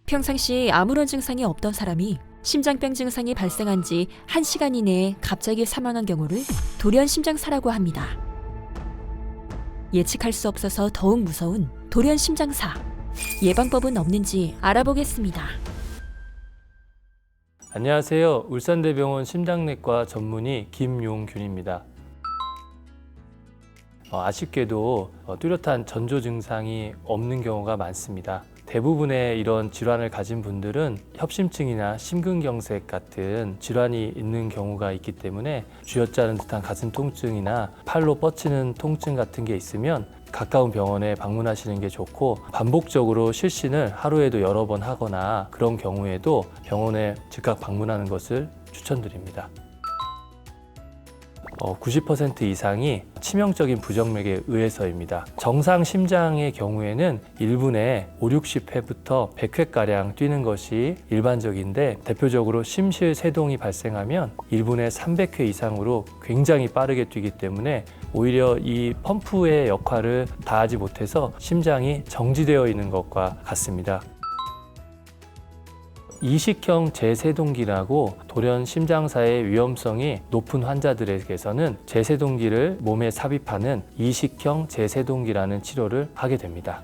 평상시 아무런 증상이 없던 사람이 심장병 증상이 발생한 지 1시간 이내에 갑자기 사망한 경우를 돌연심장사라고 합니다. 예측할 수 없어서 더욱 무서운 돌연심장사. 예방법은 없는지 알아보겠습니다. 안녕하세요. 울산대병원 심장내과 전문의 김용균입니다. 아쉽게도 뚜렷한 전조 증상이 없는 경우가 많습니다. 대부분의 이런 질환을 가진 분들은 협심증이나 심근경색 같은 질환이 있는 경우가 있기 때문에 쥐어짜는 듯한 가슴 통증이나 팔로 뻗치는 통증 같은 게 있으면 가까운 병원에 방문하시는 게 좋고, 반복적으로 실신을 하루에도 여러 번 하거나 그런 경우에도 병원에 즉각 방문하는 것을 추천드립니다. 90% 이상이 치명적인 부정맥에 의해서입니다. 정상 심장의 경우에는 1분에 5, 60회부터 100회가량 뛰는 것이 일반적인데, 대표적으로 심실세동이 발생하면 1분에 300회 이상으로 굉장히 빠르게 뛰기 때문에 오히려 이 펌프의 역할을 다하지 못해서 심장이 정지되어 있는 것과 같습니다. 이식형 제세동기라고 돌연 심장사의 위험성이 높은 환자들에게서는 제세동기를 몸에 삽입하는 이식형 제세동기라는 치료를 하게 됩니다.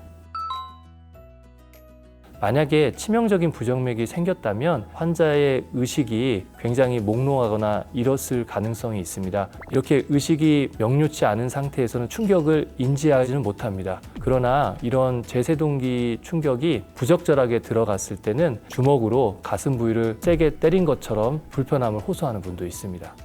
만약에 치명적인 부정맥이 생겼다면 환자의 의식이 굉장히 몽롱하거나 잃었을 가능성이 있습니다. 이렇게 의식이 명료치 않은 상태에서는 충격을 인지하지는 못합니다. 그러나 이런 제세동기 충격이 부적절하게 들어갔을 때는 주먹으로 가슴 부위를 세게 때린 것처럼 불편함을 호소하는 분도 있습니다.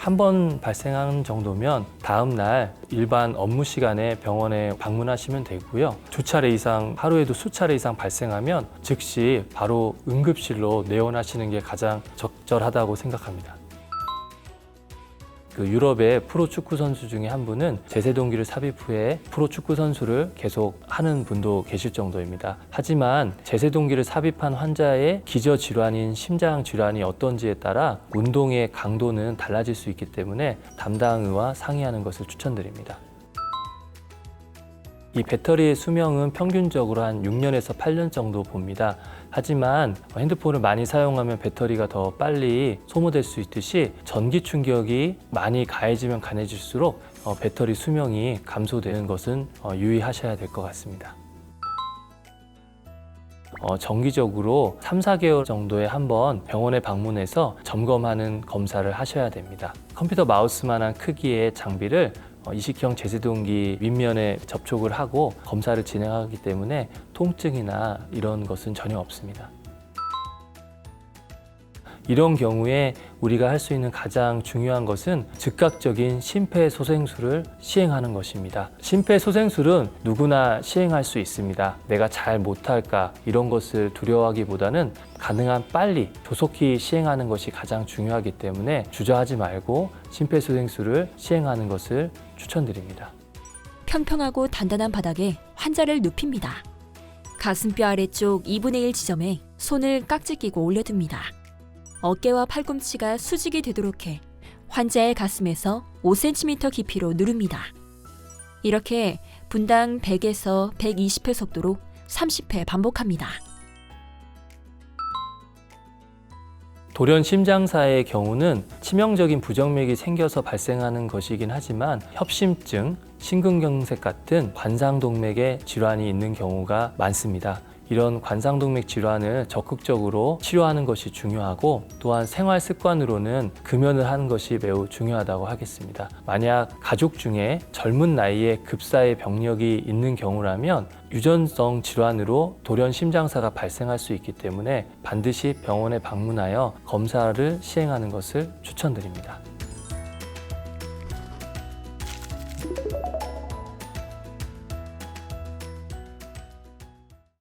한 번 발생한 정도면 다음 날 일반 업무 시간에 병원에 방문하시면 되고요. 두 차례 이상, 하루에도 수차례 이상 발생하면 즉시 바로 응급실로 내원하시는 게 가장 적절하다고 생각합니다. 유럽의 프로축구 선수 중에 한 분은 제세동기를 삽입 후에 프로축구 선수를 계속 하는 분도 계실 정도입니다. 하지만 제세동기를 삽입한 환자의 기저질환인 심장질환이 어떤지에 따라 운동의 강도는 달라질 수 있기 때문에 담당 의와 상의하는 것을 추천드립니다. 이 배터리의 수명은 평균적으로 한 6년에서 8년 정도 봅니다. 하지만 핸드폰을 많이 사용하면 배터리가 더 빨리 소모될 수 있듯이 전기 충격이 많이 가해지면 가해질수록 배터리 수명이 감소되는 것은 유의하셔야 될 것 같습니다. 정기적으로 3, 4개월 정도에 한번 병원에 방문해서 점검하는 검사를 하셔야 됩니다. 컴퓨터 마우스만한 크기의 장비를 이식형 제세동기 윗면에 접촉을 하고 검사를 진행하기 때문에 통증이나 이런 것은 전혀 없습니다. 이런 경우에 우리가 할 수 있는 가장 중요한 것은 즉각적인 심폐소생술을 시행하는 것입니다. 심폐소생술은 누구나 시행할 수 있습니다. 내가 잘 못할까 이런 것을 두려워하기보다는 가능한 빨리 조속히 시행하는 것이 가장 중요하기 때문에 주저하지 말고 심폐소생술을 시행하는 것을 추천드립니다. 평평하고 단단한 바닥에 환자를 눕힙니다. 가슴뼈 아래쪽 2분의 1 지점에 손을 깍지 끼고 올려둡니다. 어깨와 팔꿈치가 수직이 되도록 해 환자의 가슴에서 5cm 깊이로 누릅니다. 이렇게 분당 100에서 120회 속도로 30회 반복합니다. 돌연 심장사의 경우는 치명적인 부정맥이 생겨서 발생하는 것이긴 하지만 협심증, 심근경색 같은 관상동맥의 질환이 있는 경우가 많습니다. 이런 관상동맥 질환을 적극적으로 치료하는 것이 중요하고, 또한 생활 습관으로는 금연을 하는 것이 매우 중요하다고 하겠습니다. 만약 가족 중에 젊은 나이에 급사의 병력이 있는 경우라면 유전성 질환으로 돌연 심장사가 발생할 수 있기 때문에 반드시 병원에 방문하여 검사를 시행하는 것을 추천드립니다.